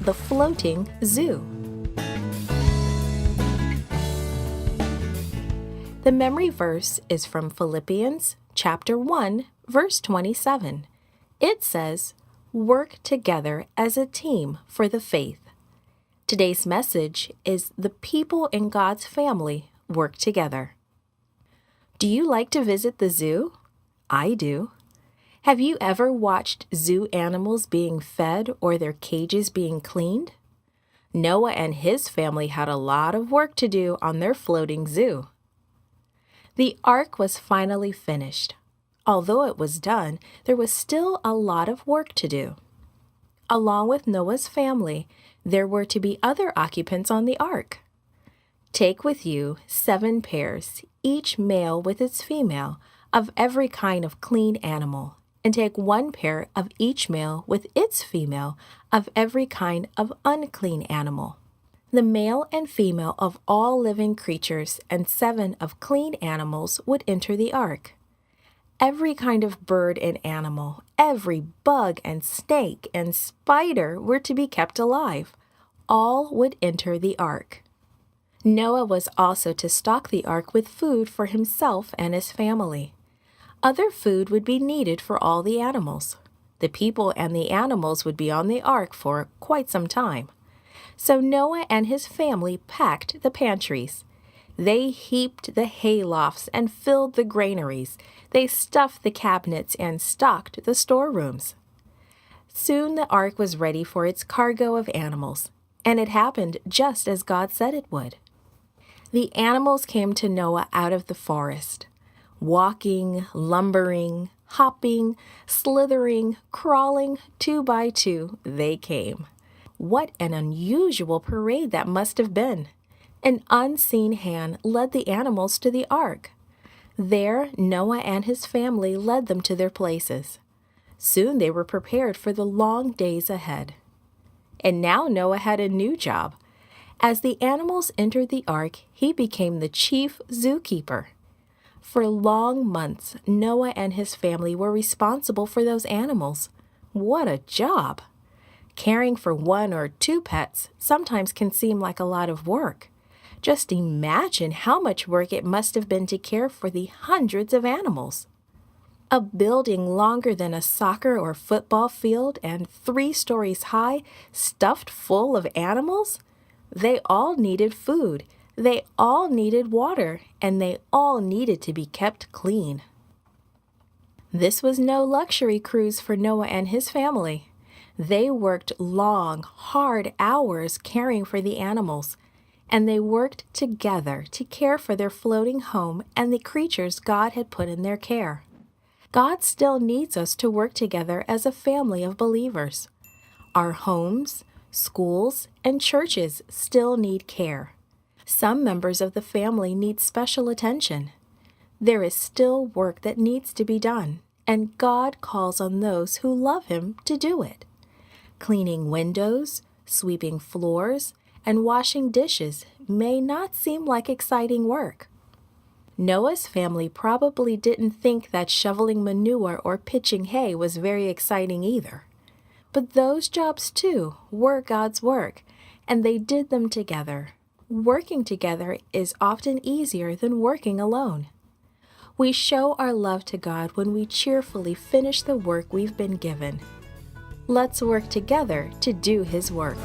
the floating zoo. The memory verse is from Philippians chapter 1, verse 27. It says, "Work together as a team for the faith." Today's message is the people in God's family work together. Do you like to visit the zoo? I do. Have you ever watched zoo animals being fed or their cages being cleaned? Noah and his family had a lot of work to do on their floating zoo. The ark was finally finished. Although it was done, there was still a lot of work to do. Along with Noah's family, there were to be other occupants on the ark. Take with you 7 pairs, each male with its female, of every kind of clean animal, and take 1 pair of each male with its female of every kind of unclean animal. The male and female of all living creatures and 7 of clean animals would enter the ark. Every kind of bird and animal, every bug and snake and spider were to be kept alive. All would enter the ark. Noah was also to stock the ark with food for himself and his family. Other food would be needed for all the animals. The people and the animals would be on the ark for quite some time. So Noah and his family packed the pantries. They heaped the haylofts and filled the granaries. They stuffed the cabinets and stocked the storerooms. Soon the ark was ready for its cargo of animals, and it happened just as God said it would. The animals came to Noah out of the forest. Walking, lumbering, hopping, slithering, crawling, 2 by 2, they came. What an unusual parade that must have been! An unseen hand led the animals to the ark. There, Noah and his family led them to their places. Soon they were prepared for the long days ahead. And now Noah had a new job. As the animals entered the ark, he became the chief zookeeper. For long months, Noah and his family were responsible for those animals. What a job! Caring for 1 or 2 pets sometimes can seem like a lot of work. Just imagine how much work it must have been to care for the hundreds of animals. A building longer than a soccer or football field and 3 stories high, stuffed full of animals? They all needed food, they all needed water, and they all needed to be kept clean. This was no luxury cruise for Noah and his family. They worked long, hard hours caring for the animals, and they worked together to care for their floating home and the creatures God had put in their care. God still needs us to work together as a family of believers. Our homes, schools, and churches still need care. Some members of the family need special attention. There is still work that needs to be done, and God calls on those who love Him to do it. Cleaning windows, sweeping floors, and washing dishes may not seem like exciting work. Noah's family probably didn't think that shoveling manure or pitching hay was very exciting either. But those jobs too were God's work, and they did them together. Working together is often easier than working alone. We show our love to God when we cheerfully finish the work we've been given. Let's work together to do His work.